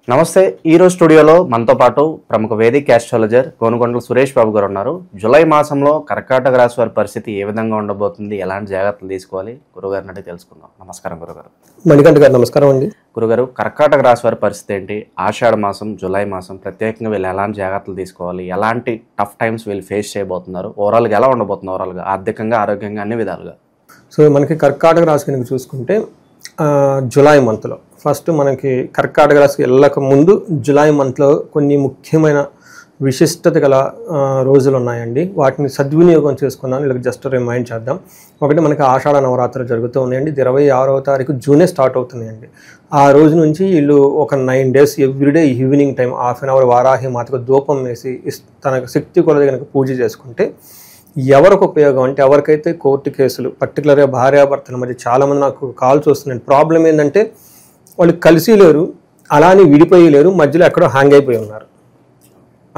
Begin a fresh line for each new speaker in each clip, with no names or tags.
నమస్తే. ఈరోజు స్టూడియోలో మనతో పాటు ప్రముఖ వేదిక ఆస్ట్రాలజర్ గోనుగొండల సురేష్ బాబు గారు ఉన్నారు. జూలై మాసంలో కర్కాటక రాశి వారి పరిస్థితి ఏ విధంగా ఉండబోతుంది, ఎలాంటి జాగ్రత్తలు తీసుకోవాలి, గురుగారిని అడిగి తెలుసుకుందాం. నమస్కారం గురుగారు.
మణికంఠ గారు నమస్కారం అండి.
గురుగారు, కర్కాటక రాశి వారి పరిస్థితి ఏంటి? ఆషాఢ మాసం, జూలై మాసం ప్రత్యేకంగా వీళ్ళు ఎలాంటి జాగ్రత్తలు తీసుకోవాలి, ఎలాంటి టఫ్ టైమ్స్ వీళ్ళు ఫేస్ చేయబోతున్నారు, ఓవరాల్గా ఎలా ఉండబోతుంది, ఓవరాల్గా ఆర్థికంగా, ఆరోగ్యంగా, అన్ని విధాలుగా?
సో మనకి కర్కాటక రాశి కనుక చూసుకుంటే జూలై మంత్లో ఫస్ట్ మనకి కర్కాటక రాశికి వెళ్ళక ముందు జూలై మంత్లో కొన్ని ముఖ్యమైన విశిష్టత గల రోజులు ఉన్నాయండి. వాటిని సద్వినియోగం చేసుకున్నాను. వీళ్ళకి జస్ట్ రిమైండ్ చేద్దాం. ఒకటి మనకి ఆషాఢ నవరాత్రులు జరుగుతూ ఉన్నాయండి. 26వ తారీఖు జూనే స్టార్ట్ అవుతున్నాయండి. ఆ రోజు నుంచి వీళ్ళు ఒక 9 days everyday evening time half an hour Varahi మాతకు ధూపం వేసి తనకు శక్తి కొలది కనుక పూజ చేసుకుంటే ఎవరికి ఉపయోగం అంటే, ఎవరికైతే కోర్టు కేసులు పర్టికులర్గా భార్యాభర్తల మధ్య చాలామంది నాకు కాల్స్ వస్తున్నాయి. ప్రాబ్లం ఏంటంటే వాళ్ళు కలిసి లేరు, అలానే విడిపోయి లేరు, మధ్యలో ఎక్కడో హ్యాంగ్ అయిపోయి ఉన్నారు.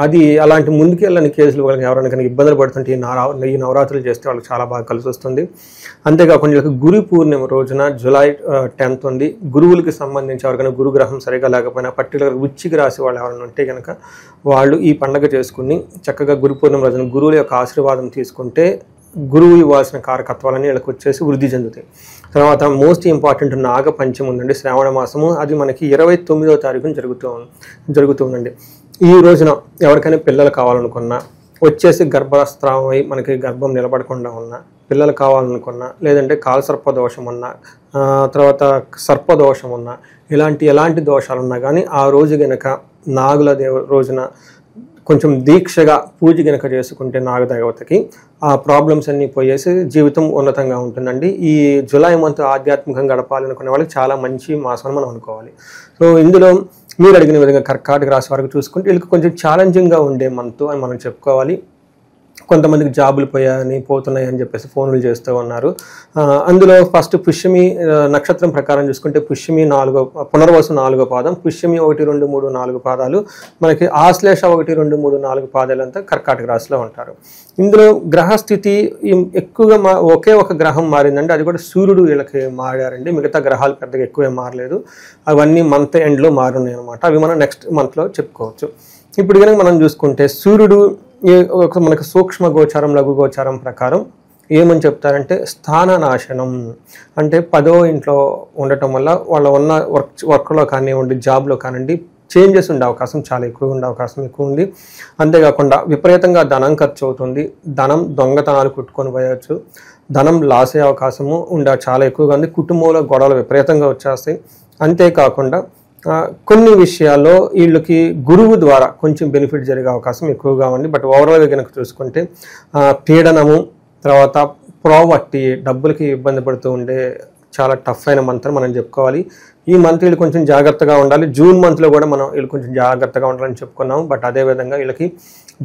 అది అలాంటి ముందుకు వెళ్ళని కేసులు వాళ్ళకి ఎవరైనా కనుక ఇబ్బందులు పడుతుంటే ఈ నవరాత్రులు చేస్తే వాళ్ళకి చాలా బాగా కలిసి వస్తుంది. అంతేకాకుండా వీళ్ళకి గురు పూర్ణిమ రోజున జూలై 10th ఉంది. గురువులకి సంబంధించి ఎవరికైనా గురుగ్రహం సరిగా లేకపోయినా పర్టికులర్ వృశ్చిక రాశి వాళ్ళు ఎవరైనా ఉంటే కనుక వాళ్ళు ఈ పండుగ చేసుకుని చక్కగా గురు పూర్ణిమ రోజున గురువుల యొక్క ఆశీర్వాదం తీసుకుంటే గురువు ఇవ్వాల్సిన కారకత్వాలన్నీ వీళ్ళకి వచ్చేసి వృద్ధి చెందుతాయి. తర్వాత మోస్ట్ ఇంపార్టెంట్ నాగ పంచమి ఉందండి, శ్రావణ మాసము. అది మనకి 29వ తారీఖున జరుగుతుందండి. ఈ రోజున ఎవరికైనా పిల్లలు కావాలనుకున్నా, వచ్చేసి గర్భస్రావం అయి మనకి గర్భం నిలబడకుండా ఉన్నా, పిల్లలు కావాలనుకున్నా, లేదంటే కాలసర్పదోషం ఉన్నా, తర్వాత సర్పదోషం ఉన్నా, ఎలాంటి దోషాలు ఉన్నా కానీ ఆ రోజు గనక నాగుల రోజున కొంచెం దీక్షగా పూజ గనక చేసుకుంటే నాగదేవతకి ఆ ప్రాబ్లమ్స్ అన్నీ పోయేసి జీవితం ఉన్నతంగా ఉంటుందండి. ఈ జూలై మంత్ ఆధ్యాత్మికంగా గడపాలనుకునే వాళ్ళకి చాలా మంచి మాసం మనం అనుకోవాలి. సో ఇందులో మీరు అడిగిన విధంగా కర్కాటక రాశి వరకు చూసుకుంటే వీళ్ళకి కొంచెం ఛాలెంజింగ్గా ఉండే మంత్ అని మనం చెప్పుకోవాలి. కొంతమందికి జాబులు పోతున్నాయి అని చెప్పేసి ఫోన్లు చేస్తూ ఉన్నారు. అందులో ఫస్ట్ పుష్యమి నక్షత్రం ప్రకారం చూసుకుంటే పుష్యమి పునర్వసు 4వ పాదం, పుష్యమి 1, 2, 3, 4 పాదాలు, మనకి ఆశ్లేష 1, 2, 3, 4 పాదాలంతా కర్కాటక రాశిలో ఉంటారు. ఇందులో గ్రహస్థితి ఎక్కువగా ఒకే ఒక గ్రహం మారిందండి. అది కూడా సూర్యుడు వీళ్ళకి మారారండి. మిగతా గ్రహాలు పెద్దగా ఎక్కువ మారలేదు. అవన్నీ మంత్ ఎండ్లో మారున్నాయి అనమాట. అవి మనం నెక్స్ట్ మంత్లో చెప్పుకోవచ్చు. ఇప్పుడు కనుక మనం చూసుకుంటే సూర్యుడు మనకు సూక్ష్మ గోచారం, లఘు గోచారం ప్రకారం ఏమని చెప్తారంటే స్థాననాశనం అంటే 10వ ఇంట్లో ఉండటం వల్ల వాళ్ళ ఉన్న వర్క్లో కానివ్వండి, జాబ్లో కానివ్వండి చేంజెస్ ఉండే అవకాశం చాలా ఎక్కువ ఉంది. అంతేకాకుండా విపరీతంగా ధనం ఖర్చు అవుతుంది. ధనం దొంగతనాలు కుట్టుకొని పోయవచ్చు. ధనం లాస్ అయ్యే అవకాశము చాలా ఎక్కువగా ఉంది. కుటుంబంలో గొడవలు విపరీతంగా వచ్చేస్తాయి. అంతేకాకుండా కొన్ని విషయాల్లో వీళ్ళకి గురువు ద్వారా కొంచెం బెనిఫిట్ జరిగే అవకాశం ఎక్కువగా ఉంది. బట్ ఓవరాల్గా కనుక చూసుకుంటే పీడనము, తర్వాత ప్రావర్టీ, డబ్బులకి ఇబ్బంది పడుతూ ఉండే చాలా టఫ్ అయిన మంత్ మనం చెప్పుకోవాలి. ఈ మంత్ వీళ్ళు కొంచెం జాగ్రత్తగా ఉండాలి. జూన్ మంత్లో కూడా మనం వీళ్ళు కొంచెం జాగ్రత్తగా ఉండాలని చెప్పుకున్నాము. బట్ అదేవిధంగా వీళ్ళకి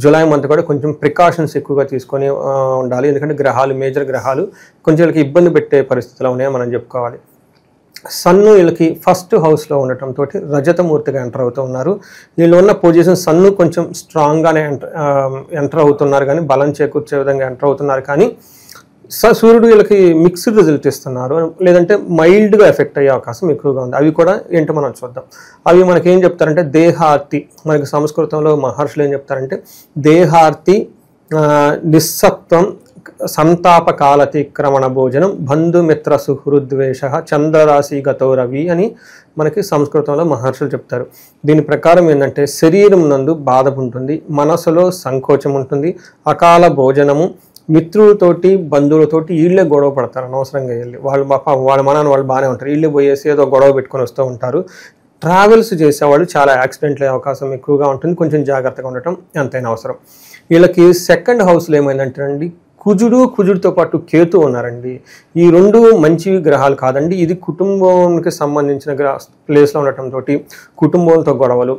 జూలై మంత్ కూడా కొంచెం ప్రికాషన్స్ ఎక్కువగా తీసుకొని ఉండాలి. ఎందుకంటే మేజర్ గ్రహాలు కొంచెం వీళ్ళకి ఇబ్బంది పెట్టే పరిస్థితులు ఉన్నాయని మనం చెప్పుకోవాలి. సన్ను వీళ్ళకి ఫస్ట్ హౌస్లో ఉండటంతో రజతమూర్తిగా ఎంటర్ అవుతూ ఉన్నారు. వీళ్ళు ఉన్న పొజిషన్ సన్ను కొంచెం స్ట్రాంగ్గానే ఎంటర్ అవుతున్నారు, కానీ బలం చేకూర్చే విధంగా ఎంటర్ అవుతున్నారు. కానీ సూర్యుడు వీళ్ళకి మిక్స్డ్ రిజల్ట్ ఇస్తున్నారు, లేదంటే మైల్డ్గా ఎఫెక్ట్ అయ్యే అవకాశం ఎక్కువగా ఉంది. అవి కూడా ఏంటో మనం చూద్దాం. అవి మనకి ఏం చెప్తారంటే దేహార్తి, మనకి సంస్కృతంలో మహర్షులు ఏం చెప్తారంటే దేహార్తి, నిస్సత్వం, సంతాప కాలతిక్రమణ భోజనం, బంధుమిత్ర సుహృద్వేష, చంద్రరాశి గతో రవి అని మనకి సంస్కృతంలో మహర్షులు చెప్తారు. దీని ప్రకారం ఏంటంటే శరీరం నందు బాధ ఉంటుంది, మనసులో సంకోచం ఉంటుంది, అకాల భోజనము, మిత్రులతోటి బంధువులతోటి వీళ్ళే గొడవ పడతారు అనవసరంగా. వెళ్ళి వాళ్ళ మనాన్ని వాళ్ళు బాగానే ఉంటారు, వీళ్ళే పోయేసి ఏదో గొడవ పెట్టుకొని వస్తూ ఉంటారు. ట్రావెల్స్ చేసేవాళ్ళు చాలా యాక్సిడెంట్లు అయ్యే అవకాశం ఎక్కువగా ఉంటుంది. కొంచెం జాగ్రత్తగా ఉండటం ఎంతైనా అవసరం. వీళ్ళకి సెకండ్ హౌస్లో ఏమైందంటే అండి కుజుడితో పాటు కేతు ఉన్నారండి. ఈ రెండు మంచి గ్రహాలు కాదండి. ఇది కుటుంబానికి సంబంధించిన ప్లేస్లో ఉండటంతో కుటుంబంతో గొడవలు,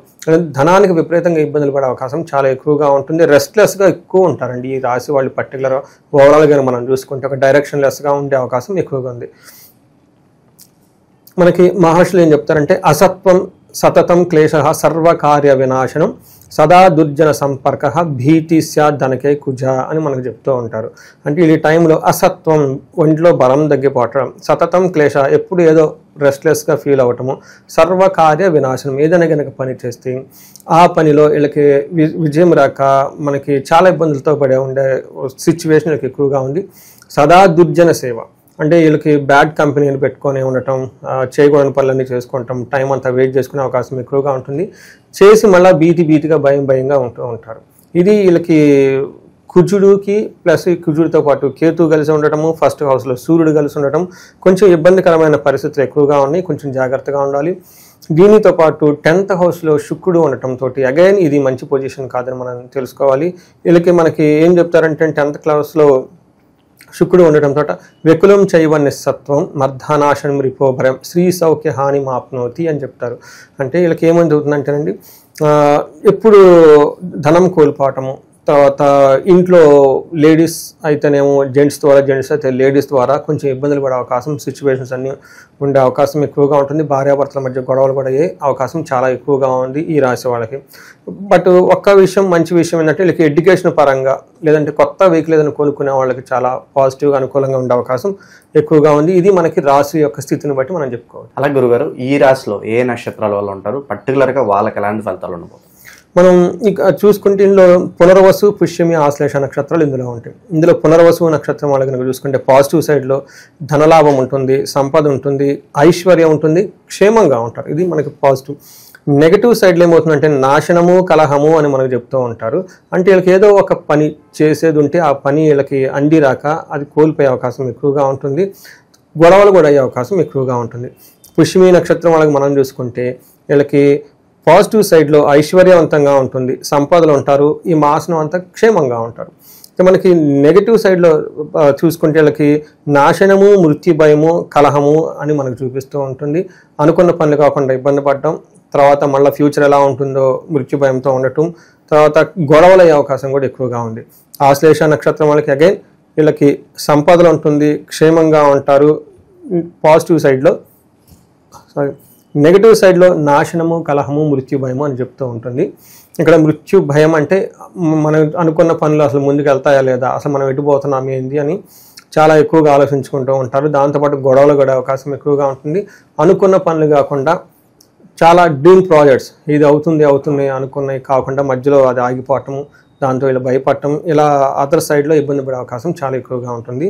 ధనానికి విపరీతంగా ఇబ్బందులు పడే అవకాశం చాలా ఎక్కువగా ఉంటుంది. రెస్ట్లెస్గా ఎక్కువ ఉంటారండి ఈ రాశి వాళ్ళు. పర్టికులర్ ఓవరాల్గా మనం చూసుకుంటే ఒక డైరెక్షన్లెస్గా ఉండే అవకాశం ఎక్కువగా ఉంది. మనకి మహర్షులు ఏం చెప్తారంటే అసత్వం సతతం క్లేశ సర్వకార్య వినాశనం, సదా దుర్జన సంపర్క భీతి ధనకే కుజ అని మనకు చెప్తూ ఉంటారు. అంటే ఈ టైంలో అసత్వం, ఒంట్లో బలం తగ్గిపోవటం, సతతం క్లేశ, ఎప్పుడు ఏదో రెస్ట్లెస్గా ఫీల్ అవ్వటము, సర్వకార్య వినాశనం. ఏదైనా కనుక పని చేస్తే ఆ పనిలో వీళ్ళకి విజయం రాక మనకి చాలా ఇబ్బందులతో ఉండే సిచ్యువేషన్ వీళ్ళకి ఎక్కువగా ఉంది. సదా దుర్జన సేవ అంటే వీళ్ళకి బ్యాడ్ కంపెనీలు పెట్టుకొని ఉండటం, చేయకూడని పనులన్నీ చేసుకుంటాం, టైం అంతా వెయిట్ చేసుకునే అవకాశం ఎక్కువగా ఉంటుంది. చేసి మళ్ళీ భీతిగా భయంగా ఉంటూ ఉంటారు. ఇది వీళ్ళకి కుజుడుకి ప్లస్ కుజుడితో పాటు కేతు కలిసి ఉండటము, ఫస్ట్ హౌస్లో సూర్యుడు కలిసి ఉండటం కొంచెం ఇబ్బందికరమైన పరిస్థితులు ఎక్కువగా ఉన్నాయి. కొంచెం జాగ్రత్తగా ఉండాలి. దీనితో పాటు 10th హౌస్లో శుక్రుడు ఉండటంతో అగైన్ ఇది మంచి పొజిషన్ కాదని మనం తెలుసుకోవాలి. వీళ్ళకి మనకి ఏం చెప్తారంటే 10th క్లాస్లో శుక్రుడు ఉండటంతో వెకులం చైవ నిస్సత్వం మర్ధానాశనం రిపోభరం శ్రీ సౌఖ్య హాని మాప్నోతి అని చెప్తారు. అంటే వీళ్ళకి ఏమని జరుగుతుందంటేనండి, ఎప్పుడు ధనం కోల్పోవటము, తర్వాత ఇంట్లో లేడీస్ అయితేనేమో జెంట్స్ ద్వారా, జెంట్స్ అయితే లేడీస్ ద్వారా కొంచెం ఇబ్బందులు పడే అవకాశం, సిచ్యువేషన్స్ అన్నీ ఉండే అవకాశం ఎక్కువగా ఉంటుంది. భార్యాభర్తల మధ్య గొడవలు కూడా అయ్యే అవకాశం చాలా ఎక్కువగా ఉంది ఈ రాశి వాళ్ళకి. బట్ ఒక్క విషయం, మంచి విషయం ఏంటంటే వీళ్ళకి ఎడ్యుకేషన్ పరంగా లేదంటే కొత్త వెహికల్ ఏదైనా కొనుక్కునే వాళ్ళకి చాలా పాజిటివ్గా అనుకూలంగా ఉండే అవకాశం ఎక్కువగా ఉంది. ఇది మనకి రాశి యొక్క స్థితిని బట్టి మనం చెప్పుకోవాలి.
అలా గురుగారు, ఈ రాశిలో ఏ నక్షత్రాల వాళ్ళు ఉంటారు, పర్టికులర్గా వాళ్ళకి ఎలాంటి ఫలితాలు ఉండవు?
మనం ఇక చూసుకుంటే ఇందులో పునర్వసు, పుష్యమి, ఆశ్లేష నక్షత్రాలు ఇందులో ఉంటాయి. ఇందులో పునర్వసు నక్షత్రం వాళ్ళకి కనుక చూసుకుంటే పాజిటివ్ సైడ్లో ధనలాభం ఉంటుంది, సంపద ఉంటుంది, ఐశ్వర్యం ఉంటుంది, క్షేమంగా ఉంటారు. ఇది మనకి పాజిటివ్. నెగిటివ్ సైడ్లో ఏమవుతుందంటే నాశనము, కలహము అని మనకు చెప్తూ ఉంటారు. అంటే వీళ్ళకి ఏదో ఒక పని చేసేది ఉంటే ఆ పని వీళ్ళకి అందిరాక అది కోల్పోయే అవకాశం ఎక్కువగా ఉంటుంది. గొడవలు కూడా అయ్యే అవకాశం ఎక్కువగా ఉంటుంది. పుష్యమి నక్షత్రం వాళ్ళకి మనం చూసుకుంటే వీళ్ళకి పాజిటివ్ సైడ్లో ఐశ్వర్యవంతంగా ఉంటుంది, సంపదలు ఉంటారు, ఈ మాసం అంతా క్షేమంగా ఉంటారు. మనకి నెగిటివ్ సైడ్లో చూసుకుంటే వీళ్ళకి నాశనము, మృత్యు భయము, కలహము అని మనకు చూపిస్తూ ఉంటుంది. అనుకున్న పనులు కాకుండా ఇబ్బంది పడటం, తర్వాత మళ్ళీ ఫ్యూచర్ ఎలా ఉంటుందో మృత్యు భయంతో ఉండటం, తర్వాత గొడవలు అయ్యే అవకాశం కూడా ఎక్కువగా ఉంది. ఆశ్లేష నక్షత్రం వాళ్ళకి అగైన్ వీళ్ళకి సంపదలు ఉంటుంది, క్షేమంగా ఉంటారు. పాజిటివ్ సైడ్లో నెగిటివ్ సైడ్లో నాశనము, కలహము, మృత్యు భయము అని చెప్తూ ఉంటుంది. ఇక్కడ మృత్యు భయం అంటే మనం అనుకున్న పనులు అసలు ముందుకు వెళ్తాయా లేదా, అసలు మనం ఎటుపోతున్నాం ఏంది అని చాలా ఎక్కువగా ఆలోచించుకుంటూ ఉంటారు. దాంతోపాటు గొడవలు కూడా అవకాశం ఎక్కువగా ఉంటుంది. అనుకున్న పనులు కాకుండా చాలా డ్రీమ్ ప్రాజెక్ట్స్, ఇది అవుతుంది అనుకున్నవి కాకుండా మధ్యలో అది ఆగిపోవటము, దాంతో ఇలా భయపడటం, ఇలా అదర్ సైడ్లో ఇబ్బంది పడే అవకాశం చాలా ఎక్కువగా ఉంటుంది.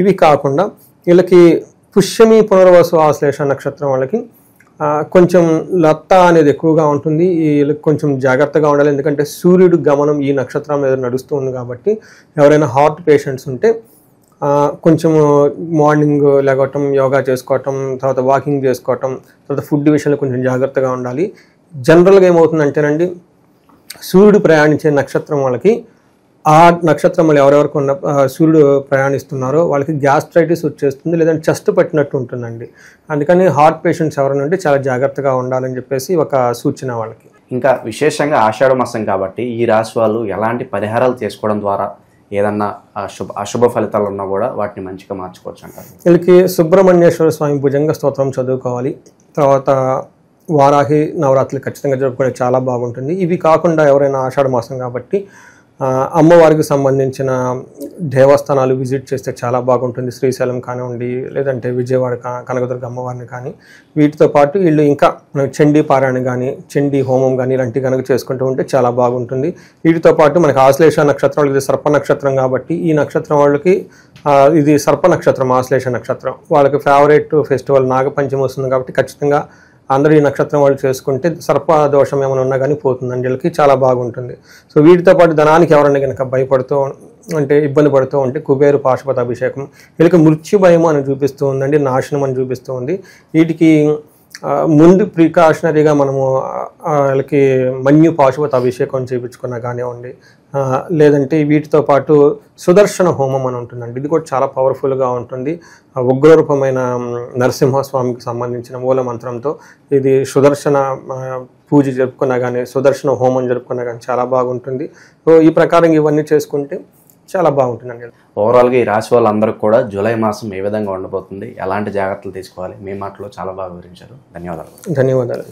ఇవి కాకుండా వీళ్ళకి పుష్యమి, పునర్వసు, ఆశ్లేష నక్షత్రం వాళ్ళకి కొంచెం లత్త అనేది ఎక్కువగా ఉంటుంది. వీళ్ళకి కొంచెం జాగ్రత్తగా ఉండాలి. ఎందుకంటే సూర్యుడు గమనం ఈ నక్షత్రం మీద నడుస్తూ ఉంది కాబట్టి ఎవరైనా హార్ట్ పేషెంట్స్ ఉంటే కొంచెం మార్నింగ్ లేగటం, యోగా చేసుకోవటం, తర్వాత వాకింగ్ చేసుకోవటం, తర్వాత ఫుడ్ విషయంలో కొంచెం జాగ్రత్తగా ఉండాలి. జనరల్గా ఏమవుతుందంటేనండి, సూర్యుడు ప్రయాణించే నక్షత్రం వాళ్ళకి ఆ నక్షత్రంలో ఎవరెవరికి ఉన్న సూర్యుడు ప్రయాణిస్తున్నారో వాళ్ళకి గ్యాస్ట్రైటిస్ వచ్చేస్తుంది, లేదంటే చెస్ట్ పట్టినట్టు ఉంటుందండి. అందుకని హార్ట్ పేషెంట్స్ ఎవరైనా ఉంటే చాలా జాగ్రత్తగా ఉండాలని చెప్పేసి ఒక సూచన వాళ్ళకి.
ఇంకా విశేషంగా ఆషాఢ మాసం కాబట్టి ఈ రాశి వాళ్ళు ఎలాంటి పరిహారాలు చేసుకోవడం ద్వారా ఏదన్నా అశుభ ఫలితాలు ఉన్నా కూడా వాటిని మంచిగా మార్చుకోవచ్చు అంటారు?
వీళ్ళకి సుబ్రహ్మణ్యేశ్వర స్వామి భుజంగ స్తోత్రం చదువుకోవాలి. తర్వాత వారాహి నవరాత్రులు ఖచ్చితంగా జరుపుకోవడం చాలా బాగుంటుంది. ఇవి కాకుండా ఎవరైనా ఆషాఢ మాసం కాబట్టి అమ్మవారికి సంబంధించిన దేవస్థానాలు విజిట్ చేస్తే చాలా బాగుంటుంది. శ్రీశైలం కానివ్వండి, లేదంటే విజయవాడ కనకదుర్గ అమ్మవారిని కానీ. వీటితో పాటు వీళ్ళు ఇంకా చండీ పారాయణ కానీ, చండీ హోమం కానీ ఇలాంటివి కనుక చేసుకుంటూ ఉంటే చాలా బాగుంటుంది. వీటితో పాటు మనకి ఆశ్లేష నక్షత్రం, ఇది సర్ప నక్షత్రం కాబట్టి ఈ నక్షత్రం వాళ్ళకి ఇది సర్ప నక్షత్రం, ఆశ్లేష నక్షత్రం వాళ్ళకి ఫేవరెట్ ఫెస్టివల్ నాగపంచమి వస్తుంది కాబట్టి ఖచ్చితంగా అందరూ ఈ నక్షత్రం వాళ్ళు చేసుకుంటే సర్ప దోషం ఏమైనా ఉన్నా కానీ పోతుందండి. వీళ్ళకి చాలా బాగుంటుంది. సో వీటితో పాటు ధనానికి ఎవరైనా కనుక భయపడుతూ అంటే ఇబ్బంది పడుతూ ఉంటే కుబేరు పాశుపత అభిషేకం, వీళ్ళకి మృత్యు భయం అని చూపిస్తూ ఉందండి, నాశనం అని చూపిస్తూ ఉంది. వీటికి ముందు ప్రికాషనరీగా మనము వాళ్ళకి మన్యు పాశుపత అభిషేకం చేయించుకున్నా కానివ్వండి, లేదంటే వీటితో పాటు సుదర్శన హోమం అని ఉంటుందండి. ఇది కూడా చాలా పవర్ఫుల్గా ఉంటుంది. ఉగ్రరూపమైన నరసింహస్వామికి సంబంధించిన మూల మంత్రంతో ఇది సుదర్శన పూజ జరుపుకున్నా కానీ, సుదర్శన హోమం జరుపుకున్నా కానీ చాలా బాగుంటుంది. సో ఈ ప్రకారం ఇవన్నీ చేసుకుంటే చాలా బాగుంటుందండి.
ఓవరాల్గా ఈ రాశి వాళ్ళందరికీ కూడా జూలై మాసం ఏ విధంగా ఉండబోతుంది, ఎలాంటి జాగ్రత్తలు తీసుకోవాలి, మీ మాటలో చాలా బాగా వివరించారు. ధన్యవాదాలు.
ధన్యవాదాలు.